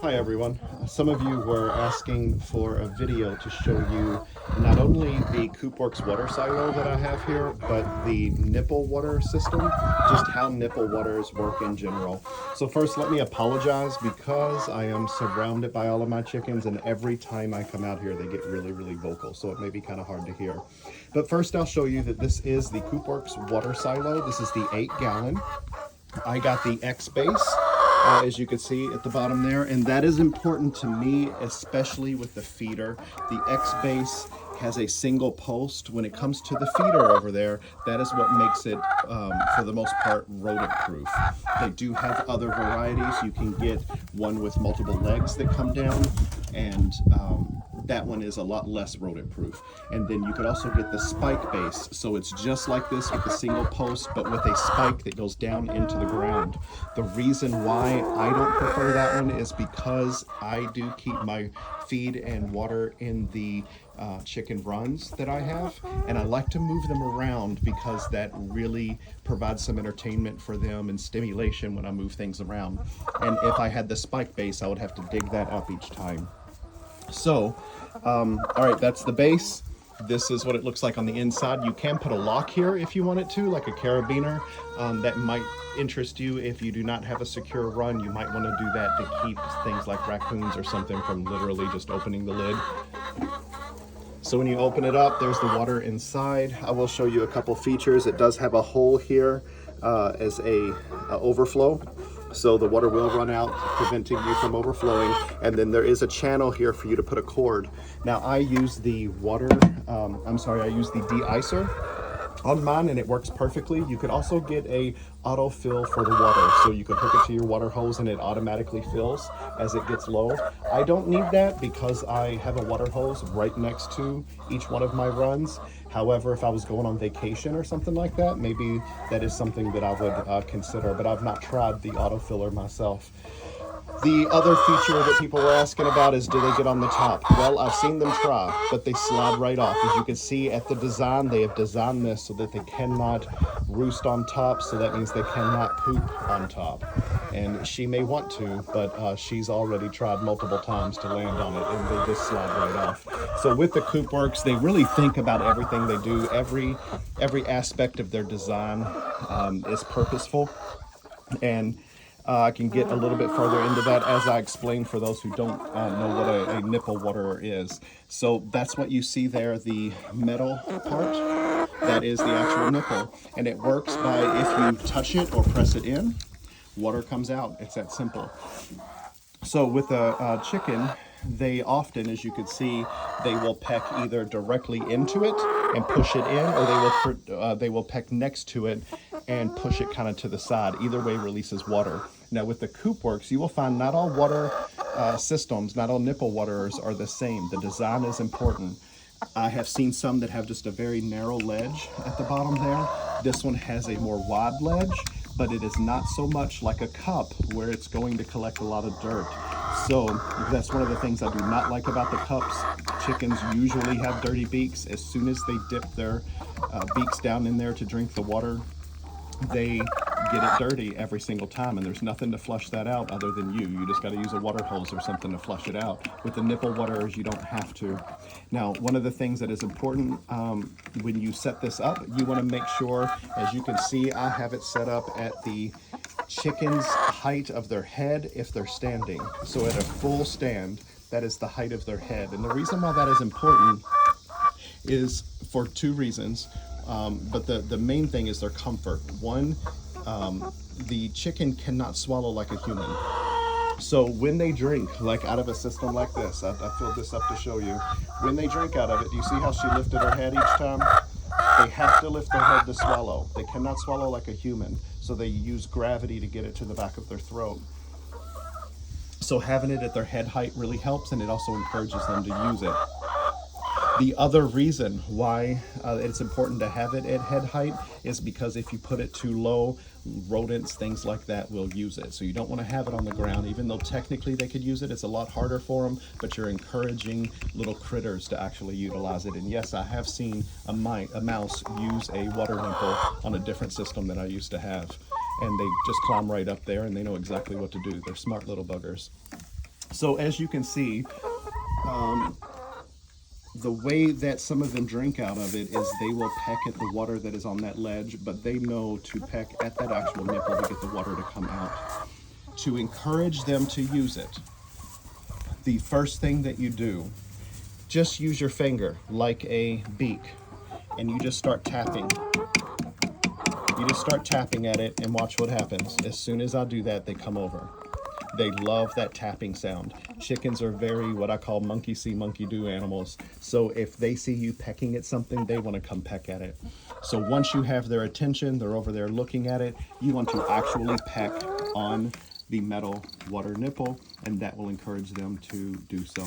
Hi everyone. Some of you were asking for a video to show you not only the CoopWorx water silo that I have here, but the nipple water system, just how nipple waters work in general. So first, let me apologize because I am surrounded by all of my chickens, and every time I come out here they get really vocal, so it may be kind of hard to hear. But first I'll show you that this is the CoopWorx water silo. This is the 8-gallon. I got the X base, as you can see at the bottom there, and that is important to me, especially with the feeder. The X base has a single post. When it comes to the feeder over there, that is what makes it, for the most part, rodent proof. They do have other varieties. You can get one with multiple legs that come down, and that one is a lot less rodent proof. And then you could also get the spike base. So it's just like this with a single post, but with a spike that goes down into the ground. The reason why I don't prefer that one is because I do keep my feed and water in the chicken runs that I have, and I like to move them around because that really provides some entertainment for them and stimulation when I move things around. And if I had the spike base, I would have to dig that up each time. So, all right, that's the base. This is what it looks like on the inside. You can put a lock here if you want it to, like a carabiner. That might interest you. If you do not have a secure run, you might want to do that to keep things like raccoons or something from literally just opening the lid. So when you open it up, there's the water inside. I will show you a couple features. It does have a hole here as a overflow. So the water will run out, preventing you from overflowing. And then there is a channel here for you to put a cord. Now I use the I use the de-icer on mine, and it works perfectly. You could also get a autofill for the water, so you could hook it to your water hose and it automatically fills as it gets low. I don't need that because I have a water hose right next to each one of my runs. However, if I was going on vacation or something like that, maybe that is something that I would consider, but I've not tried the autofiller myself. The other feature that people were asking about is, do they get on the top? Well, I've seen them try, but they slide right off. As you can see at the design, they have designed this so that they cannot roost on top, so that means they cannot poop on top. And she may want to, but she's already tried multiple times to land on it, and they just slide right off. So with the CoopWorx, they really think about everything they do. Every aspect of their design is purposeful, and I can get a little bit further into that as I explain for those who don't know what a nipple waterer is. So that's what you see there, the metal part. That is the actual nipple. And it works by, if you touch it or press it in, water comes out. It's that simple. So with a chicken, they often, as you can see, they will peck either directly into it and push it in, or they will peck next to it and push it kind of to the side. Either way releases water. Now with the CoopWorx, you will find not all water systems, not all nipple waterers are the same. The design is important. I have seen some that have just a very narrow ledge at the bottom there. This one has a more wide ledge, but it is not so much like a cup where it's going to collect a lot of dirt. So that's one of the things I do not like about the cups. Chickens usually have dirty beaks. As soon as they dip their beaks down in there to drink the water, they get it dirty every single time, and there's nothing to flush that out other than you. You just got to use a water hose or something to flush it out. With the nipple waterers, you don't have to. Now, one of the things that is important when you set this up, you want to make sure, as you can see, I have it set up at the chicken's height of their head if they're standing. So at a full stand, that is the height of their head. And the reason why that is important is for two reasons. But the main thing is their comfort. One, the chicken cannot swallow like a human. So when they drink, like out of a system like this, I filled this up to show you. When they drink out of it, do you see how she lifted her head each time? They have to lift their head to swallow. They cannot swallow like a human, so they use gravity to get it to the back of their throat. So having it at their head height really helps, and it also encourages them to use it. The other reason why it's important to have it at head height is because if you put it too low, rodents, things like that will use it. So you don't want to have it on the ground. Even though technically they could use it, it's a lot harder for them, but you're encouraging little critters to actually utilize it. And yes, I have seen a mouse use a water nipple on a different system that I used to have. And they just climb right up there and they know exactly what to do. They're smart little buggers. So as you can see, the way that some of them drink out of it is they will peck at the water that is on that ledge, but they know to peck at that actual nipple to get the water to come out. To encourage them to use it, the first thing that you do, just use your finger like a beak, and you just start tapping. You just start tapping at it and watch what happens. As soon as I do that, they come over. They love that tapping sound. Chickens are very, what I call monkey see, monkey do animals. So if they see you pecking at something, they want to come peck at it. So once you have their attention, they're over there looking at it, you want to actually peck on the metal water nipple, and that will encourage them to do so.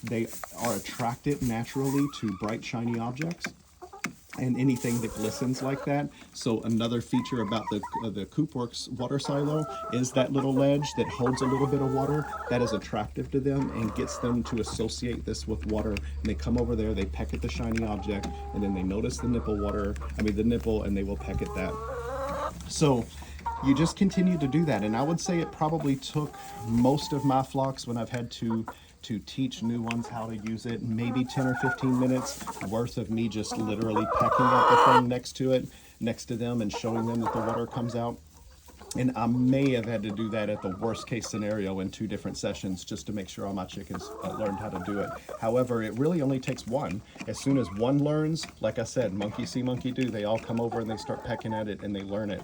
They are attracted naturally to bright, shiny objects and anything that glistens like that. So another feature about the CoopWorx Water Silo is that little ledge that holds a little bit of water. That is attractive to them and gets them to associate this with water. And they come over there, they peck at the shiny object, and then they notice the nipple, and they will peck at that. So you just continue to do that. And I would say it probably took most of my flocks, when I've had to teach new ones how to use it, maybe 10 or 15 minutes worth of me just literally pecking at the thing next to them and showing them that the water comes out. And I may have had to do that at the worst case scenario in 2 different sessions just to make sure all my chickens learned how to do it. However, it really only takes one. As soon as one learns, like I said, monkey see, monkey do, they all come over and they start pecking at it and they learn it.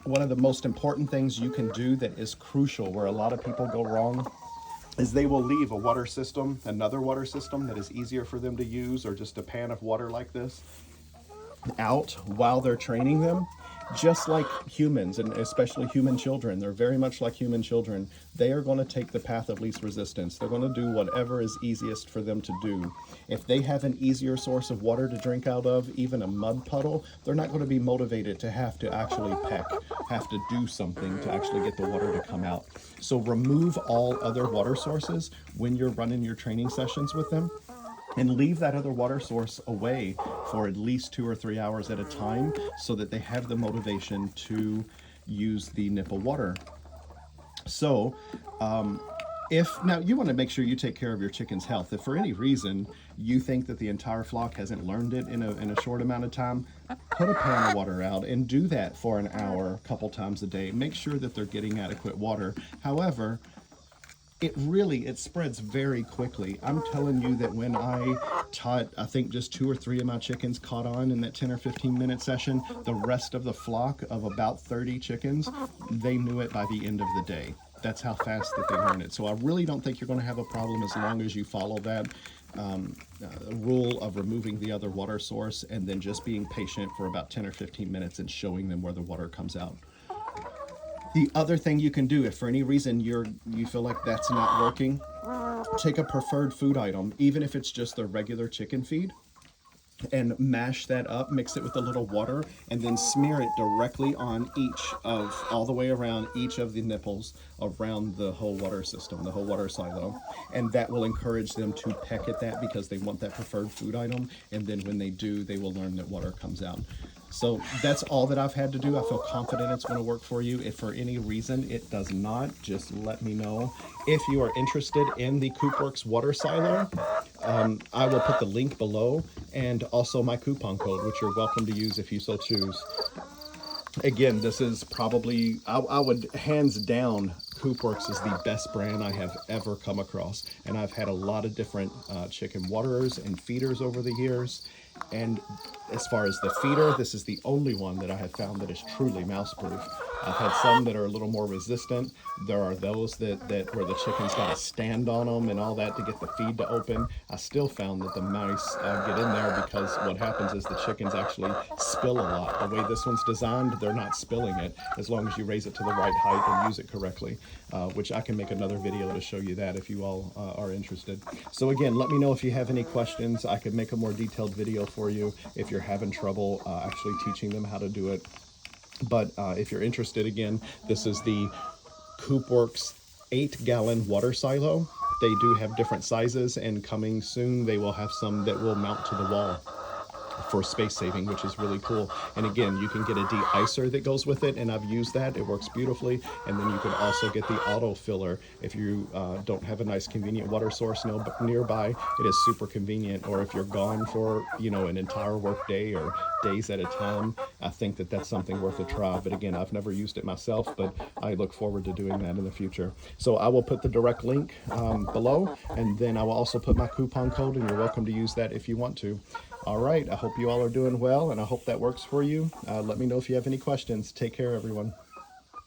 One of the most important things you can do that is crucial, where a lot of people go wrong, is they will leave a water system, another water system that is easier for them to use, or just a pan of water like this, out while they're training them. Just like humans, and especially human children, they're very much like human children. They are going to take the path of least resistance. They're going to do whatever is easiest for them to do. If they have an easier source of water to drink out of, even a mud puddle, they're not going to be motivated to have to actually peck, have to do something to actually get the water to come out. So remove all other water sources when you're running your training sessions with them, and leave that other water source away for at least 2 or 3 hours at a time, so that they have the motivation to use the nipple water. So now you want to make sure you take care of your chicken's health. If for any reason you think that the entire flock hasn't learned it in a short amount of time, put a pan of water out and do that for an hour, a couple times a day. Make sure that they're getting adequate water. However, it spreads very quickly. I'm telling you that when I taught, I think just 2 or 3 of my chickens caught on in that 10 or 15 minute session. The rest of the flock of about 30 chickens, they knew it by the end of the day. That's how fast that they learn it. So I really don't think you're going to have a problem as long as you follow that rule of removing the other water source, and then just being patient for about 10 or 15 minutes and showing them where the water comes out. The other thing you can do, if for any reason you feel like that's not working, take a preferred food item, even if it's just the regular chicken feed, and mash that up, mix it with a little water, and then smear it directly on all the way around each of the nipples around the whole water system, the whole water silo. And that will encourage them to peck at that, because they want that preferred food item. And then when they do, they will learn that water comes out. So that's all that I've had to do. I feel confident it's going to work for you. If for any reason it does not, just let me know. If you are interested in the CoopWorx Water Silo, I will put the link below, and also my coupon code, which you're welcome to use if you so choose. Again, this is probably, I would hands down, CoopWorx is the best brand I have ever come across. And I've had a lot of different chicken waterers and feeders over the years. And as far as the feeder, this is the only one that I have found that is truly mouse proof. I've had some that are a little more resistant. There are those that where the chickens got to stand on them and all that to get the feed to open. I still found that the mice get in there, because what happens is the chickens actually spill a lot. The way this one's designed, they're not spilling it as long as you raise it to the right height and use it correctly, which I can make another video to show you that if you all are interested. So again, let me know if you have any questions. I could make a more detailed video for you if you're having trouble actually teaching them how to do it. But if you're interested, again, this is the CoopWorx 8-gallon water silo. They do have different sizes, and coming soon they will have some that will mount to the wall. for space saving, which is really cool. And again, you can get a de-icer that goes with it, and I've used that. It works beautifully. And then you can also get the auto filler if you don't have a nice convenient water source nearby. It is super convenient. Or if you're gone for, you know, an entire work day or days at a time, I think that that's something worth a try. But again, I've never used it myself, but I look forward to doing that in the future. So I will put the direct link below, and then I will also put my coupon code, and you're welcome to use that if you want to. All right, I hope you all are doing well, and I hope that works for you. Let me know if you have any questions. Take care, everyone.